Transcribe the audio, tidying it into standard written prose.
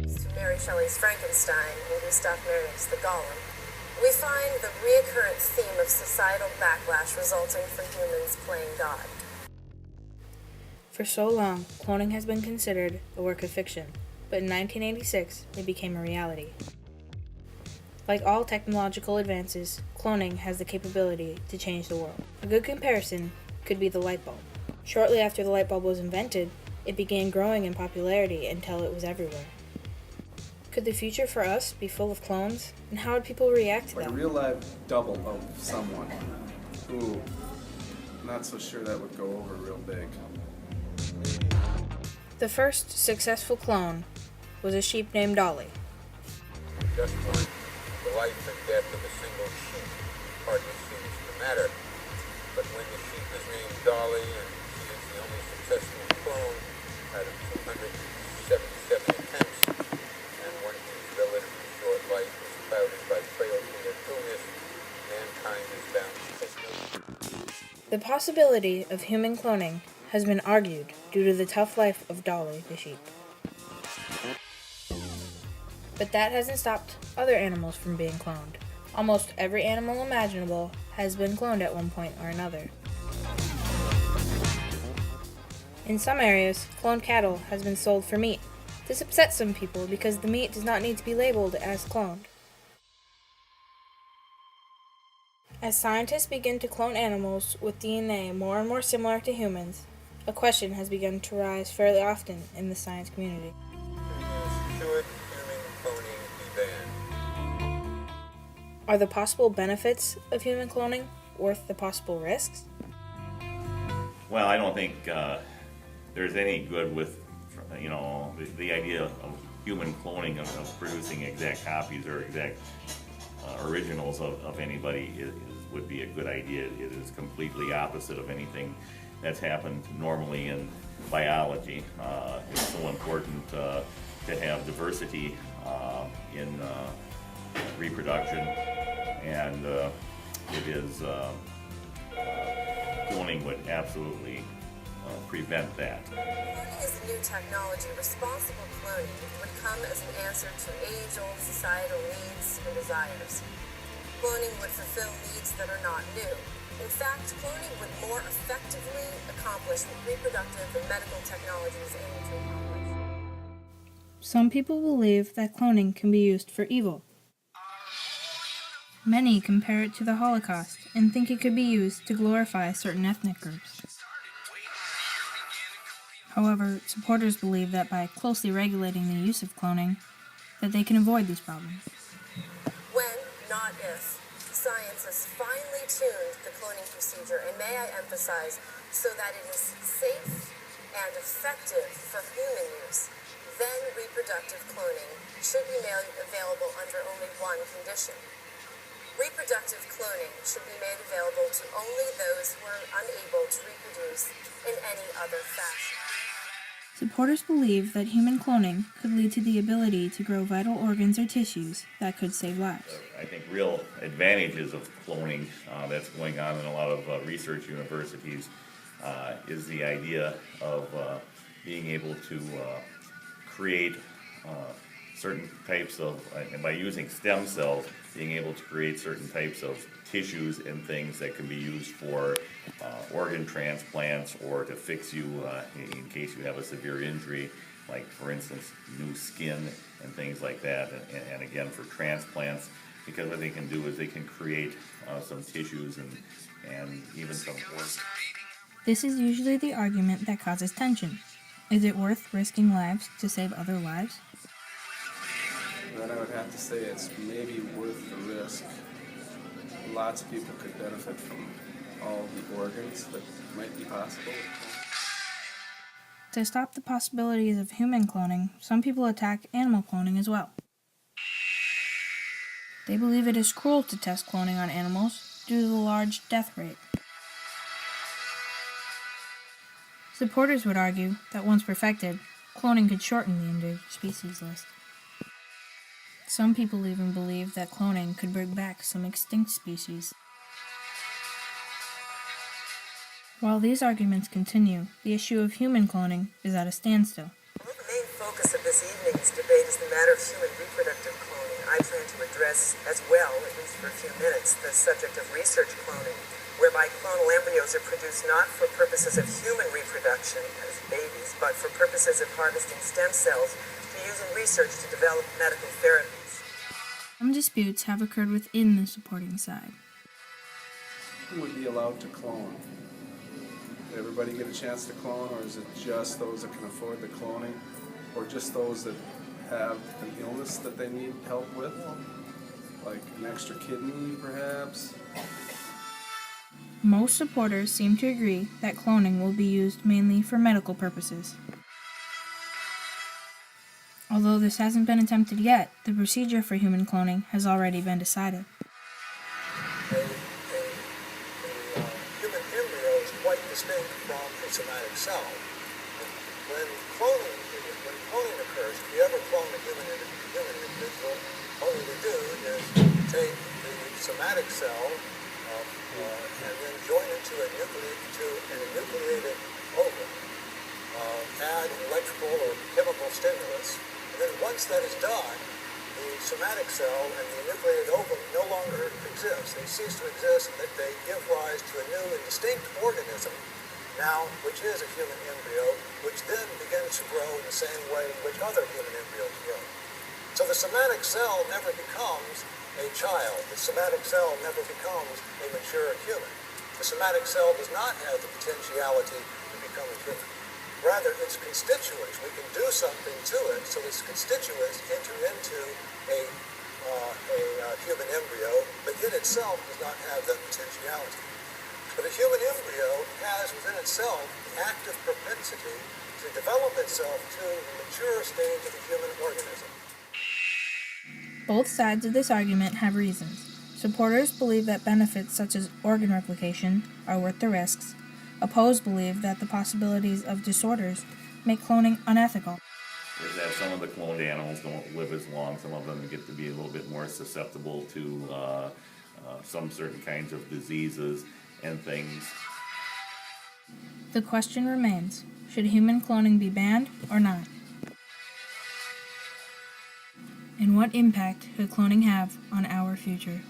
To Mary Shelley's Frankenstein and Gustav Mehring's The Golem, we find the reoccurrent theme of societal backlash resulting from humans playing God. For so long, cloning has been considered a work of fiction, but in 1986, it became a reality. Like all technological advances, cloning has the capability to change the world. A good comparison could be the light bulb. Shortly after the light bulb was invented, it began growing in popularity until it was everywhere. Could the future for us be full of clones, and how would people react to Like a them? real live double of someone. Ooh, not so sure that would go over real big. The first successful clone was a sheep named Dolly. Just one, the life and death of a single sheep hardly seems to matter. But when the sheep is named Dolly and she is the only successful clone out of 277 attempts, and one whose relatively short life is clouded by frailty and illness, mankind is bound to take note. The possibility of human cloning has been argued due to the tough life of Dolly the sheep. But that hasn't stopped other animals from being cloned. Almost every animal imaginable has been cloned at one point or another. In some areas, cloned cattle has been sold for meat. This upsets some people because the meat does not need to be labeled as cloned. As scientists begin to clone animals with DNA more and more similar to humans, a question has begun to rise fairly often in the science community. Should human cloning be banned? Are the possible benefits of human cloning worth the possible risks? Well, I don't think there's any good with, the idea of human cloning of producing exact copies or exact originals of anybody would be a good idea. It is completely opposite of anything that's happened normally in biology. It's so important to have diversity in reproduction, and it is cloning would absolutely prevent that. Cloning is a new technology. Responsible cloning would come as an answer to age-old societal needs and desires. Cloning would fulfill needs that are not new. In fact, cloning would more effectively accomplish what reproductive and medical technologies aim to accomplish. Some people believe that cloning can be used for evil. Many compare it to the Holocaust and think it could be used to glorify certain ethnic groups. However, supporters believe that by closely regulating the use of cloning, that they can avoid these problems. When, not if, scientists finely tuned the cloning procedure, and may I emphasize, so that it is safe and effective for human use, then reproductive cloning should be made available under only one condition. Reproductive cloning should be made available to only those who are unable to reproduce in any other fashion. Supporters believe that human cloning could lead to the ability to grow vital organs or tissues that could save lives. I think real advantages of cloning that's going on in a lot of research universities is the idea of being able to create certain types of, and by using stem cells, being able to create certain types of tissues and things that can be used for organ transplants or to fix you in case you have a severe injury, like for instance new skin and things like that, and again for transplants, because what they can do is they can create some tissues and even some organs. This is usually the argument that causes tension. Is it worth risking lives to save other lives? Then I would have to say it's maybe worth the risk. Lots of people could benefit from all the organs that might be possible. To stop the possibilities of human cloning, some people attack animal cloning as well. They believe it is cruel to test cloning on animals due to the large death rate. Supporters would argue that once perfected, cloning could shorten the endangered species list. Some people even believe that cloning could bring back some extinct species. While these arguments continue, the issue of human cloning is at a standstill. The main focus focus of this evening's debate is the matter of human reproductive cloning. I plan to address as well, at least for a few minutes, the subject of research cloning, whereby clonal embryos are produced not for purposes of human reproduction as babies, but for purposes of harvesting stem cells to use in research to develop medical therapies. Some disputes have occurred within the supporting side. Who would be allowed to clone? Did everybody get a chance to clone, or is it just those that can afford the cloning, or just those that have an illness that they need help with, like an extra kidney perhaps? Most supporters seem to agree that cloning will be used mainly for medical purposes. Although this hasn't been attempted yet, the procedure for human cloning has already been decided. Human embryo is quite distinct from a somatic cell. When cloning occurs, if you ever clone a human individual, all you would do is take the somatic cell and then join it to an enucleated ovum, add electrical or chemical stimulus, and then once that is done, the somatic cell and the enucleated ovum no longer exist. They cease to exist, and they give rise to a new and distinct organism now, which is a human embryo, which then begins to grow in the same way in which other human embryos grow. So the somatic cell never becomes a child. The somatic cell never becomes a mature human. The somatic cell does not have the potentiality to become a human. Rather, its constituents, we can do something to it, so its constituents enter into a human embryo, but it itself does not have that potentiality. But a human embryo has within itself the active propensity to develop itself to the mature stage of a human organism. Both sides of this argument have reasons. Supporters believe that benefits such as organ replication are worth the risks. Opposed believe that the possibilities of disorders make cloning unethical. Is that some of the cloned animals don't live as long. Some of them get to be a little bit more susceptible to some certain kinds of diseases and things. The question remains, should human cloning be banned or not? And what impact could cloning have on our future?